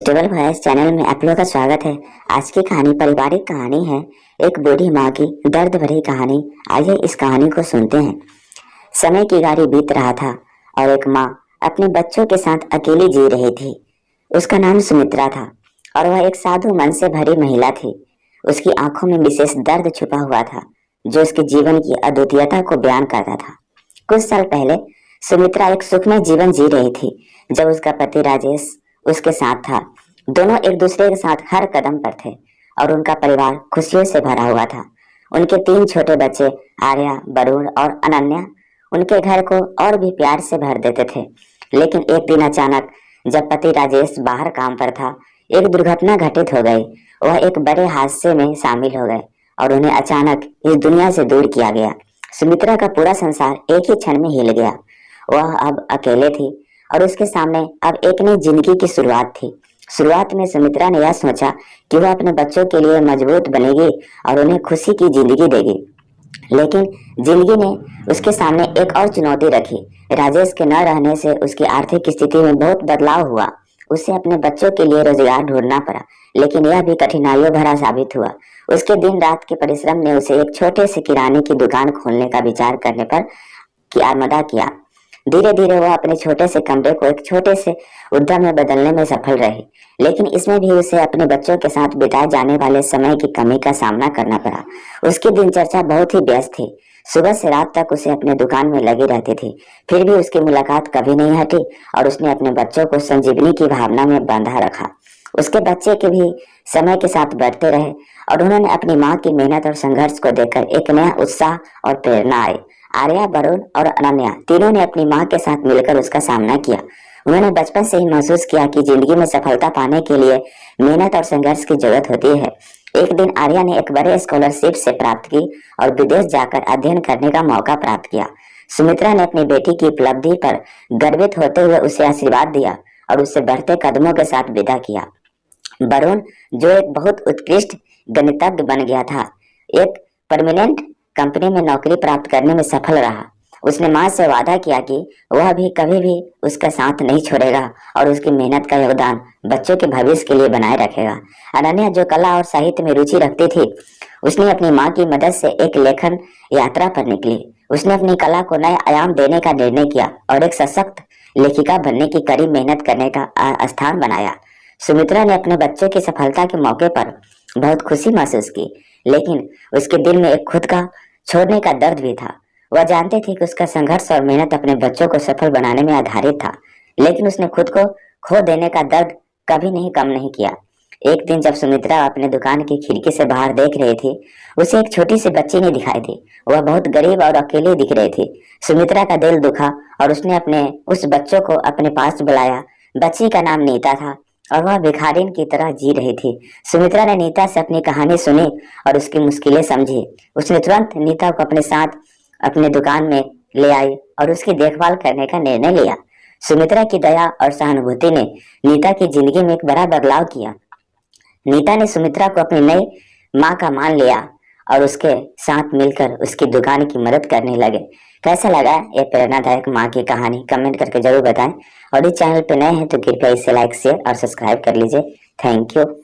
Table voice channel में आप लोगों का स्वागत है। आज की कहानी पारिवारिक कहानी है, एक बूढ़ी माँ की दर्द भरी कहानी। आइए इस कहानी को सुनते हैं। समय की गाड़ी बीत रहा था और एक माँ अपने बच्चों के साथ अकेली जी रही थी। उसका नाम सुमित्रा था और वह एक साधु मन से भरी महिला थी। उसकी आंखों में विशेष दर्द छुपा हुआ था जो उसके जीवन की अद्वितीयता को बयान करता था। कुछ साल पहले सुमित्रा एक सुखमय जीवन जी रही थी जब उसका पति राजेश उसके साथ था। दोनों एक दूसरे के साथ हर कदम पर थे और उनका परिवार खुशियों से भरा हुआ था। उनके 3 छोटे बच्चे आर्या, वरुण और अनन्या उनके घर को और भी प्यार से भर देते थे। लेकिन एक दिन अचानक जब पति राजेश बाहर काम पर था, एक दुर्घटना घटित हो गई। वह एक बड़े हादसे में शामिल हो गए और उन्हें अचानक इस दुनिया से दूर किया गया। सुमित्रा का पूरा संसार एक ही क्षण में हिल गया। वह अब अकेले थी और उसके सामने अब एक नई जिंदगी की शुरुआत थी। शुरुआत में सुमित्रा ने यह सोचा कि वह अपने बच्चों के लिए मजबूत बनेगी और उन्हें खुशी की जिंदगी देगी। लेकिन जिंदगी ने उसके सामने एक और चुनौती रखी। राजेश के न रहने से उसकी आर्थिक स्थिति में बहुत बदलाव हुआ। उसे अपने बच्चों के लिए रोजगार ढूंढना पड़ा, लेकिन यह भी कठिनाइयों भरा साबित हुआ। उसके दिन रात के परिश्रम ने उसे एक छोटे से किराने की दुकान खोलने का विचार करने पर की आमदा किया। धीरे धीरे वह अपने छोटे से कमरे को एक छोटे से उद्यम में बदलने में सफल रही, लेकिन इसमें भी उसे अपने बच्चों के साथ बिताए जाने वाले समय की कमी का सामना करना पड़ा। उसकी दिनचर्या बहुत ही व्यस्त थी। सुबह से रात तक उसे अपने दुकान में लगी रहती थी, फिर भी उसकी मुलाकात कभी नहीं हटी और उसने अपने बच्चों को संजीवनी की भावना में बांधा रखा। उसके बच्चे के भी समय के साथ बढ़ते रहे और उन्होंने अपनी माँ की मेहनत और संघर्ष को देखकर एक नया उत्साह और प्रेरणा आई। आर्या, वरुण और अनन्या तीनों ने अपनी माँ के साथ मिलकर उसका सामना किया। उन्होंने बचपन से ही महसूस किया कि जिंदगी में सफलता पाने के लिए मेहनत और संघर्ष की जरूरत होती है। एक दिन आर्या ने एक बड़े स्कॉलरशिप से प्राप्त की और विदेश जाकर अध्ययन करने का मौका प्राप्त किया। सुमित्रा ने अपनी बेटी की उपलब्धि पर गर्वित होते हुए उसे आशीर्वाद दिया और उससे बढ़ते कदमों के साथ विदा किया। वरुण, जो एक बहुत उत्कृष्ट गणितज्ञ बन गया था, एक परमानेंट कंपनी में नौकरी प्राप्त करने में सफल रहा। उसने माँ से वादा किया कि वह भी कभी भी उसका साथ नहीं छोड़ेगा और उसकी मेहनत का योगदान बच्चों के भविष्य के लिए बनाए रखेगा। अनन्या, जो कला और साहित्य में रुचि रखती थी, उसने अपनी माँ की मदद से एक लेखन यात्रा पर निकली। उसने अपनी कला को नए आयाम देने का निर्णय किया और एक सशक्त लेखिका बनने की कड़ी मेहनत करने का स्थान बनाया। सुमित्रा ने अपने बच्चों की सफलता के मौके पर बहुत खुशी महसूस की, लेकिन उसके दिल में एक खुद का छोड़ने का दर्द भी था। वह जानती थी कि उसका संघर्ष और मेहनत अपने बच्चों को सफल बनाने में आधारित था, लेकिन उसने खुद को खो देने का दर्द कभी नहीं कम नहीं किया। एक दिन जब सुमित्रा अपने दुकान की खिड़की से बाहर देख रही थी, उसे एक छोटी सी बच्ची ने दिखाई दी। वह बहुत गरीब और अकेली दिख रही थी। सुमित्रा का दिल दुखा और उसने अपने उस बच्चों को अपने पास बुलाया। बच्ची का नाम नीता था और वह भिखारिन की तरह जी रही थी। सुमित्रा ने नीता से अपनी कहानी सुनी और उसकी मुश्किलें समझी। उसने तुरंत नीता को अपने साथ अपने दुकान में ले आई और उसकी देखभाल करने का निर्णय लिया। सुमित्रा की दया और सहानुभूति ने नीता की जिंदगी में एक बड़ा बदलाव किया। नीता ने सुमित्रा को अपनी नई माँ का मान लिया और उसके साथ मिलकर उसकी दुकान की मदद करने लगे। कैसा लगा ये प्रेरणादायक माँ की कहानी? कमेंट करके जरूर बताएं और इस चैनल पे नए हैं तो कृपया इसे लाइक, शेयर और सब्सक्राइब कर लीजिए। Thank you.